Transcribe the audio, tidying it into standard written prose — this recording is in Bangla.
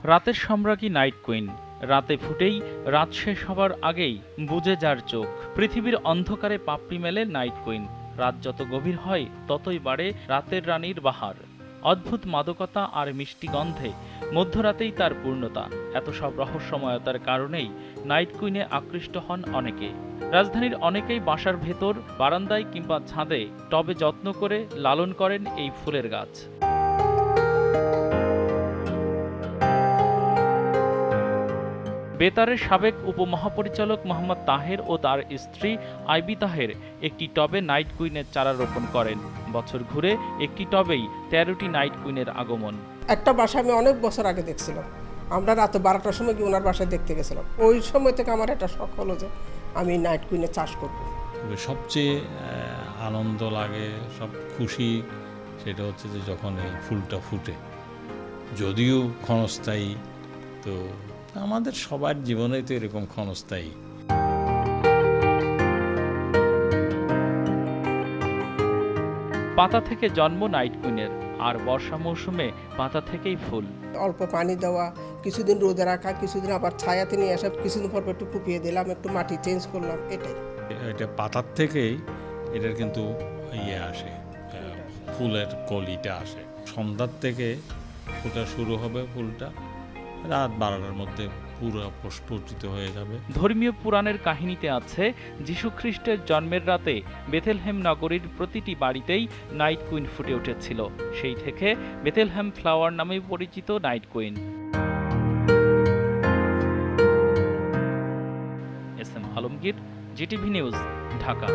রাতের সম্রাজ্ঞী নাইট কুইন। রাতে ফুটেই রাত শেষ হবার আগেই বুজে যার চোখ। পৃথিবীর অন্ধকারে পাপড়ি মেলে নাইট কুইন। রাত যত গভীর হয় ততই বাড়ে রাতের রানীর বাহার। অদ্ভুত মাদকতা আর মিষ্টি গন্ধে মধ্যরাতেই তার পূর্ণতা। এত সব রহস্যময়তার কারণেই নাইট কুইনে আকৃষ্ট হন অনেকে। রাজধানীর অনেকেই বাসার ভেতর, বারান্দায় কিংবা ছাদে টবে যত্ন করে লালন করেন এই ফুলের গাছ। বেতারের সাবেক উপমহাপরিচালক মোহাম্মদ তাহের ও তার স্ত্রী আইবি তাহের একটি টবে নাইট কুইনের চারা রোপণ করেন। বছর ঘুরে একটি টবেই ১৩টি নাইট কুইনের আগমন। একটা বাসা আমি অনেক বছর আগে দেখছিলাম। আমরা রাত 12টার সময় গিয়ে ওনার বাসায় দেখতে গেছিলাম। ওই সময় থেকে আমার একটা শখ হলো যে আমি নাইট কুইনের চাষ করব। সবচেয়ে আনন্দ লাগে, সব খুশি সেটা হচ্ছে যে যখন এই ফুলটা ফুটে, যদিও ক্ষণস্থায়ী, তো আমাদের সবার জীবনেই তো এরকম ক্ষণস্থায়ী। পাতা থেকে জন্ম নাইট কুইনের, আর বর্ষা মৌসুমে পাতা থেকেই ফুল। অল্প পানি দেওয়া, কিছুদিন রোদে রাখা, কিছুদিন আবার ছায়াতে নিয়ে আসা, কিছুদিন পর একটু কুপিয়ে দিলাম, একটু মাটি চেঞ্জ করলাম, এটাই। এটা পাতার থেকেই এটার কিন্তু আসে, ফুলের কলিটা আসে। সন্ধ্যার থেকে ফুটা শুরু হবে, ফুলটা রাত 12টার মধ্যে পুরো প্রস্ফুটিত হয়ে যাবে। ধর্মীয় পুরাণের কাহিনীতে আছে, যীশু খ্রিস্টের জন্মের রাতে বেথেলহেম নগরীর প্রতিটি বাড়িতেই নাইট কুইন ফুটে উঠেছিল। সেই থেকে বেথেলহেম ফ্লাওয়ার নামে পরিচিত night queen. S M Alamgir, GTV news, Dhaka.